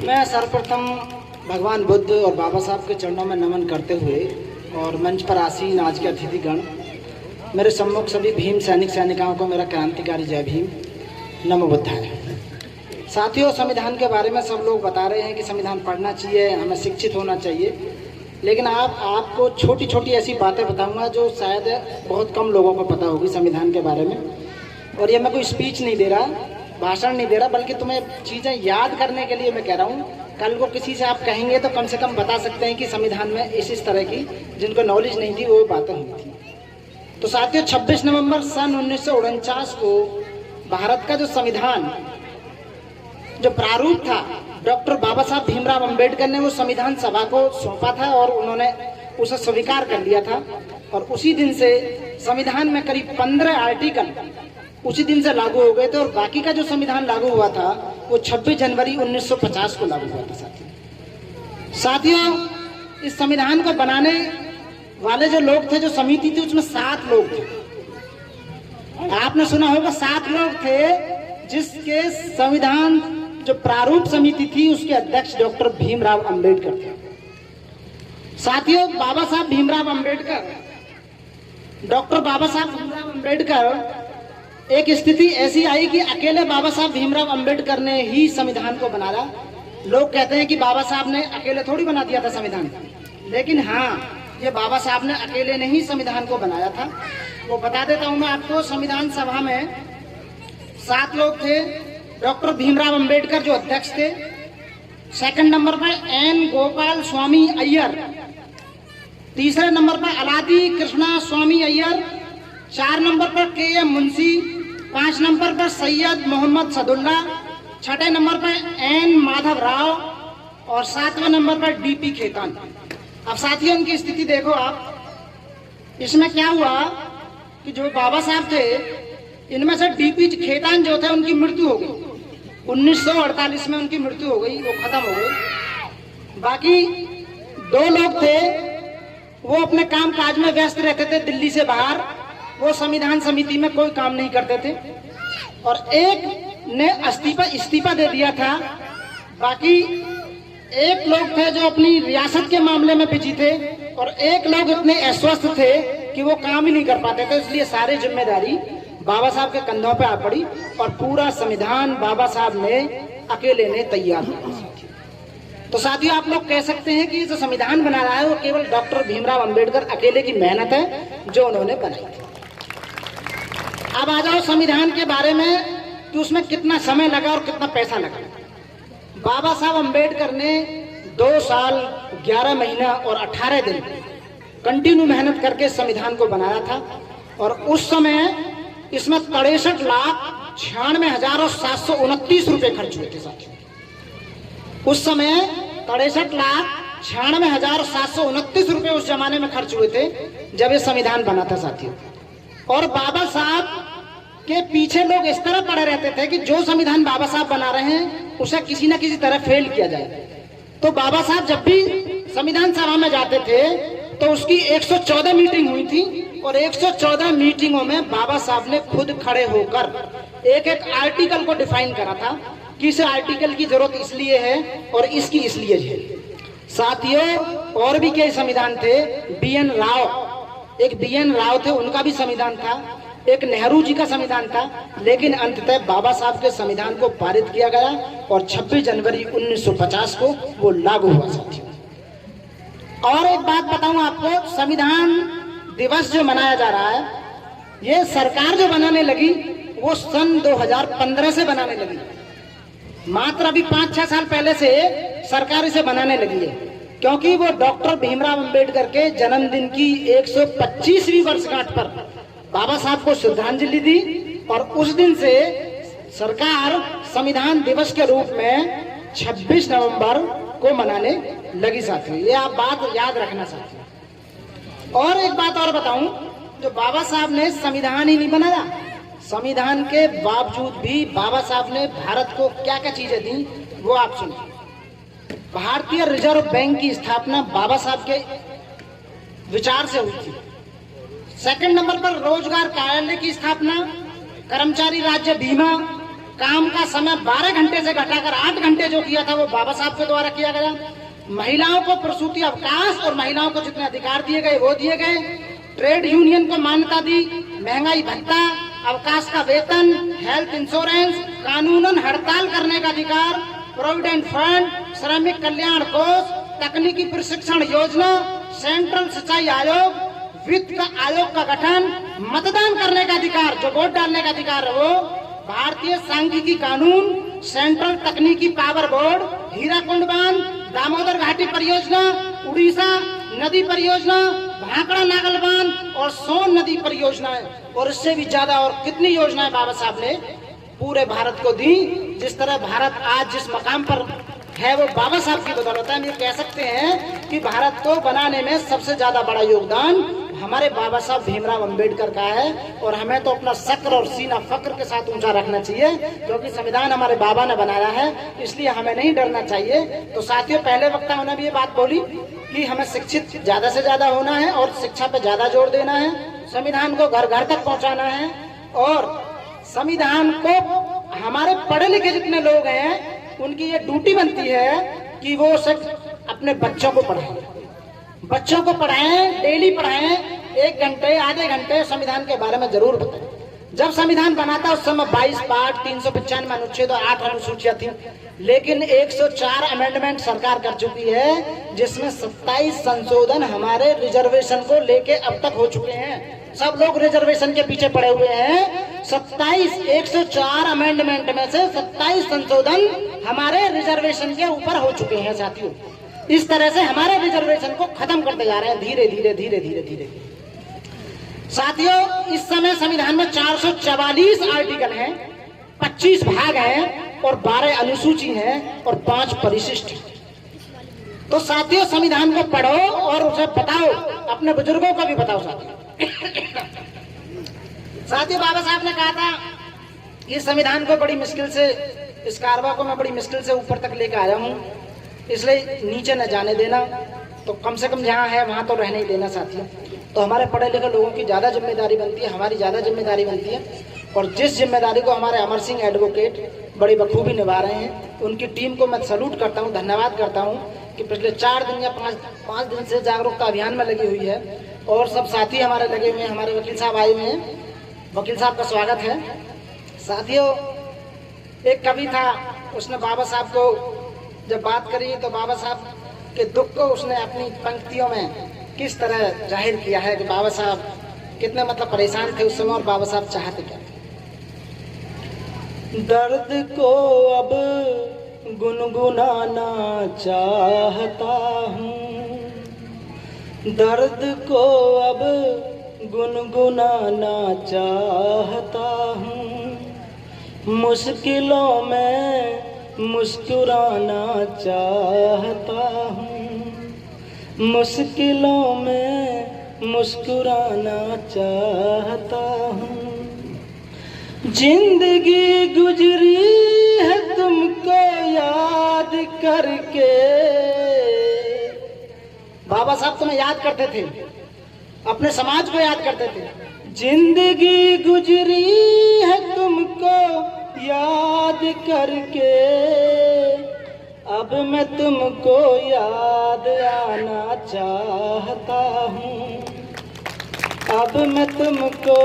मैं सर्वप्रथम भगवान बुद्ध और बाबा साहब के चरणों में नमन करते हुए और मंच पर आसीन आज के अतिथिगण, मेरे सम्मुख सभी भीम सैनिक सैनिकाओं को मेरा क्रांतिकारी जय भीम, नमो बुद्धाय। साथियों, संविधान के बारे में सब लोग बता रहे हैं कि संविधान पढ़ना चाहिए, हमें शिक्षित होना चाहिए, लेकिन आपको छोटी छोटी ऐसी बातें बताऊंगा जो शायद बहुत कम लोगों को पता होगी संविधान के बारे में। और ये मैं कोई स्पीच नहीं दे रहा, भाषण नहीं दे रहा, बल्कि तुम्हें चीज़ें याद करने के लिए मैं कह रहा हूँ। कल को किसी से आप कहेंगे तो कम से कम बता सकते हैं कि संविधान में इस तरह की जिनको नॉलेज नहीं थी वो बातें हुई थी। तो साथियों, 26 नवंबर सन 1949 को भारत का जो संविधान जो प्रारूप था, डॉक्टर बाबा साहब भीमराव अंबेडकर ने वो संविधान सभा को सौंपा था और उन्होंने उसे स्वीकार कर लिया था। और उसी दिन से संविधान में करीब 15 आर्टिकल उसी दिन से लागू हो गए थे। और बाकी का जो संविधान लागू हुआ था वो 26 जनवरी 1950 को लागू हुआ था। साथियों, इस संविधान को बनाने वाले जो लोग थे, जो समिति थी, उसमें 7 लोग थे। आपने सुना होगा 7 लोग थे, जिसके संविधान जो प्रारूप समिति थी उसके अध्यक्ष डॉक्टर भीमराव अंबेडकर थे। साथियों, बाबा साहब भीमराव अंबेडकर, डॉक्टर बाबा साहब भीमराव अंबेडकर, एक स्थिति ऐसी आई कि अकेले बाबा साहब भीमराव अंबेडकर ने ही संविधान को बनाया। लोग कहते हैं कि बाबा साहब ने अकेले थोड़ी बना दिया था संविधान, लेकिन हाँ, ये बाबा साहब ने अकेले ने ही संविधान को बनाया था। वो बता देता हूं मैं आपको। संविधान सभा में 7 लोग थे। डॉक्टर भीमराव अंबेडकर जो अध्यक्ष थे, सेकंड नंबर पर एन गोपाल स्वामी अय्यर, तीसरे नंबर पर अलादी कृष्णा स्वामी अय्यर, 4 नंबर पर के.एम. मुंशी, 5 नंबर पर सैयद मोहम्मद सदुल्ला, 6 नंबर पर एन माधव राव और 7वें नंबर पर डी.पी. खेतान। अब साथियों, उनकी स्थिति देखो आप। इसमें क्या हुआ कि जो बाबा साहब थे, इनमें से डी.पी. खेतान जो थे उनकी मृत्यु हो गई। 1948 में उनकी मृत्यु हो गई, वो खत्म हो गई। बाकी 2 लोग थे, वो अपने काम काज में व्यस्त रहते थे दिल्ली से बाहर, वो संविधान समिति में कोई काम नहीं करते थे। और एक ने इस्तीफा दे दिया था। बाकी 1 लोग थे जो अपनी रियासत के मामले में बिजी थे, और 1 लोग इतने अस्वस्थ थे कि वो काम ही नहीं कर पाते थे। इसलिए सारी जिम्मेदारी बाबा साहब के कंधों पे आ पड़ी और पूरा संविधान बाबा साहब ने अकेले ने तैयार किया। तो साथियों, आप लोग कह सकते हैं कि जो संविधान बना रहा है वो केवल डॉक्टर भीमराव अंबेडकर अकेले की मेहनत है जो उन्होंने बनाई थी। अब आ जाओ संविधान के बारे में कि उसमें कितना समय लगा और कितना पैसा लगा। बाबा साहब अंबेडकर ने 2 साल 11 महीना और 18 दिन कंटिन्यू मेहनत करके संविधान को बनाया था। और उस समय इसमें 63,96,729 रुपए खर्च हुए थे साथियों। उस समय 63,96,729 रुपए उस जमाने में खर्च हुए थे जब ये संविधान बना था साथियों। और बाबा साहब के पीछे लोग इस तरह पड़े रहते थे कि जो संविधान बाबा साहब बना रहे हैं उसे किसी न किसी तरह फेल किया जाए। तो बाबा साहब जब भी संविधान सभा में जाते थे तो उसकी 114 मीटिंग हुई थी, और 114 मीटिंगों में बाबा साहब ने खुद खड़े होकर एक आर्टिकल को डिफाइन करा था कि इस आर्टिकल की जरूरत इसलिए है और इसकी इसलिए है। साथियों, और भी कई संविधान थे। बी.एन. राव थे, उनका भी संविधान था। एक नेहरू जी का संविधान था। लेकिन अंततः बाबा साहब के संविधान को पारित किया गया और 26 जनवरी 1950 को वो लागू हुआ साथियों। और एक बात बताऊं आपको, संविधान दिवस जो मनाया जा रहा है, ये सरकार जो बनाने लगी वो सन 2015 से बनाने लगी। मात्र अभी 5-6 साल पहले से सरकार इसे बनाने लगी है, क्योंकि वो डॉक्टर भीमराव अंबेडकर के जन्मदिन की 125वीं वर्षगांठ पर बाबा साहब को श्रद्धांजलि दी। और उस दिन से सरकार संविधान दिवस के रूप में 26 नवंबर को मनाने लगी साथियों। ये आप बात याद रखना साथियों। और एक बात और बताऊं, जो बाबा साहब ने संविधान ही नहीं बनाया, संविधान के बावजूद भी बाबा साहब ने भारत को क्या क्या चीजें दी वो आप सुनिए। भारतीय रिजर्व बैंक की स्थापना बाबा साहब के विचार से हुई थी। सेकंड नंबर पर रोजगार कार्यालय की स्थापना, कर्मचारी राज्य बीमा, काम का समय 12 घंटे से घटाकर 8 घंटे जो किया था वो बाबा साहब के द्वारा किया गया। महिलाओं को प्रसूति अवकाश और महिलाओं को जितने अधिकार दिए गए वो दिए गए। ट्रेड यूनियन को मान्यता दी, महंगाई भत्ता, अवकाश का वेतन, हेल्थ इंश्योरेंस, कानूनन हड़ताल करने का अधिकार, प्रोविडेंट फंड, श्रमिक कल्याण कोष, तकनीकी प्रशिक्षण योजना, सेंट्रल सिंचाई आयोग, वित्त का आयोग का गठन, मतदान करने का अधिकार, जो वोट डालने का अधिकार है वो, भारतीय सांख्यिकी कानून, सेंट्रल तकनीकी पावर बोर्ड, हीराकुंड बांध, दामोदर घाटी परियोजना, उड़ीसा नदी परियोजना, भाखड़ा नागल बांध और सोन नदी परियोजनाएं, और इससे भी ज्यादा और कितनी योजनाएं बाबा साहब ने पूरे भारत को दी। जिस तरह भारत आज जिस मकाम पर है वो बाबा साहब की बदौलत है। हम ये कह सकते हैं कि भारत को बनाने में सबसे ज्यादा बड़ा योगदान हमारे बाबा साहब भीमराव अंबेडकर का है, और हमें तो अपना सक्र और सीना फक्र के साथ ऊंचा रखना चाहिए, क्योंकि संविधान हमारे बाबा ने बनाया है, इसलिए हमें नहीं डरना चाहिए। तो साथियों, पहले वक्ताओं ने भी ये बात बोली कि हमें शिक्षित ज्यादा से ज्यादा होना है और शिक्षा पे ज्यादा जोर देना है, संविधान को घर घर तक पहुंचाना है, और संविधान को हमारे पढ़े लिखे जितने लोग हैं उनकी ये ड्यूटी बनती है कि वो सिर्फ अपने बच्चों को पढ़ाएं, बच्चों को पढ़ाएं, डेली पढ़ाएं, 1 घंटे आधे घंटे संविधान के बारे में जरूर बताएं। जब संविधान बना था उस समय 22 पार्ट, 395 अनुच्छेद और 8 अनुसूचियां थी, लेकिन 104 अमेंडमेंट सरकार कर चुकी है, जिसमें 27 संशोधन हमारे रिजर्वेशन को लेके अब तक हो चुके हैं। सब लोग रिजर्वेशन के पीछे पड़े हुए हैं। 104 अमेंडमेंट में से 27 संशोधन हमारे रिजर्वेशन के ऊपर हो चुके हैं साथियों। इस तरह से हमारे रिजर्वेशन को खत्म करते जा रहे हैं धीरे धीरे धीरे धीरे धीरे। साथियों, इस समय संविधान में 444 आर्टिकल हैं, 25 भाग हैं और 12 अनुसूची हैं और 5 परिशिष्ट। तो साथियों, संविधान को पढ़ो और उसे बताओ, अपने बुजुर्गों को भी बताओ साथियों। साथियों, बाबा साहब ने कहा था कि संविधान को बड़ी मुश्किल से, इस कारवा को मैं बड़ी मुश्किल से ऊपर तक लेकर आया हूँ, इसलिए नीचे न जाने देना, तो कम से कम जहाँ है वहाँ तो रहने ही देना साथियों। तो हमारे पढ़े लिखे लोगों की ज़्यादा जिम्मेदारी बनती है, हमारी ज़्यादा जिम्मेदारी बनती है, और जिस जिम्मेदारी को हमारे अमर सिंह एडवोकेट बड़ी बखूबी निभा रहे हैं, उनकी टीम को मैं सैल्यूट करता हूँ, धन्यवाद करता हूँ कि पिछले 4 दिन या 5 दिन से जागरूकता अभियान में लगी हुई है, और सब साथी हमारे लगे हुए हैं। हमारे वकील साहब आए हुए हैं, वकील साहब का स्वागत है। साथियों, एक कवि था, उसने बाबा साहब को जब बात करी तो बाबा साहब के दुख को उसने अपनी पंक्तियों में किस तरह जाहिर किया है कि बाबा साहब कितने मतलब परेशान थे उस समय और बाबा साहब चाहते क्या थे। दर्द को अब गुनगुनाना चाहता हूँ, दर्द को अब गुनगुनाना चाहता हूँ, मुश्किलों में मुस्कुराना चाहता हूँ, मुश्किलों में मुस्कुराना चाहता हूँ। जिंदगी गुजरी है तुमको याद करके। बाबा साहब तुम्हें याद करते थे, अपने समाज को याद करते थे। जिंदगी गुजरी है तुमको याद करके, अब मैं तुमको याद आना चाहता हूँ, अब मैं तुमको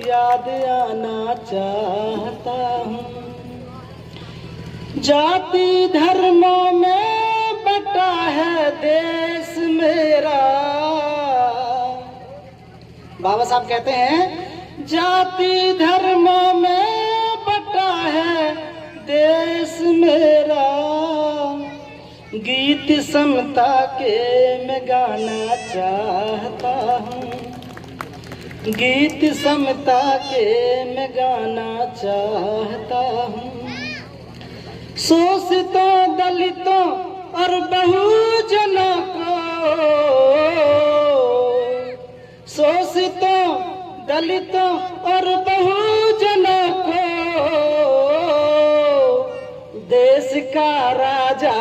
याद आना चाहता हूँ। जाति धर्मों में बटा है देश मेरा। बाबा साहब कहते हैं जाति धर्मों में बटा है देश मेरा, गीत समता के मैं गाना चाहता हूँ, गीत समता के मैं गाना चाहता हूँ। शोषितों दलितों और बहुजनों को, शोषितों दलितों और बहुजनों को देश का राजा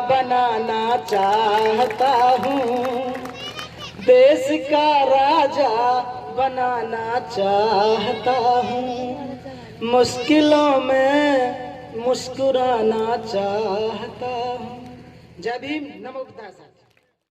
बनाना चाहता हूँ, देश का राजा बनाना चाहता हूँ। मुश्किलों में मुस्कुराना चाहता हूँ। जय भीम, नमो बुद्धाय।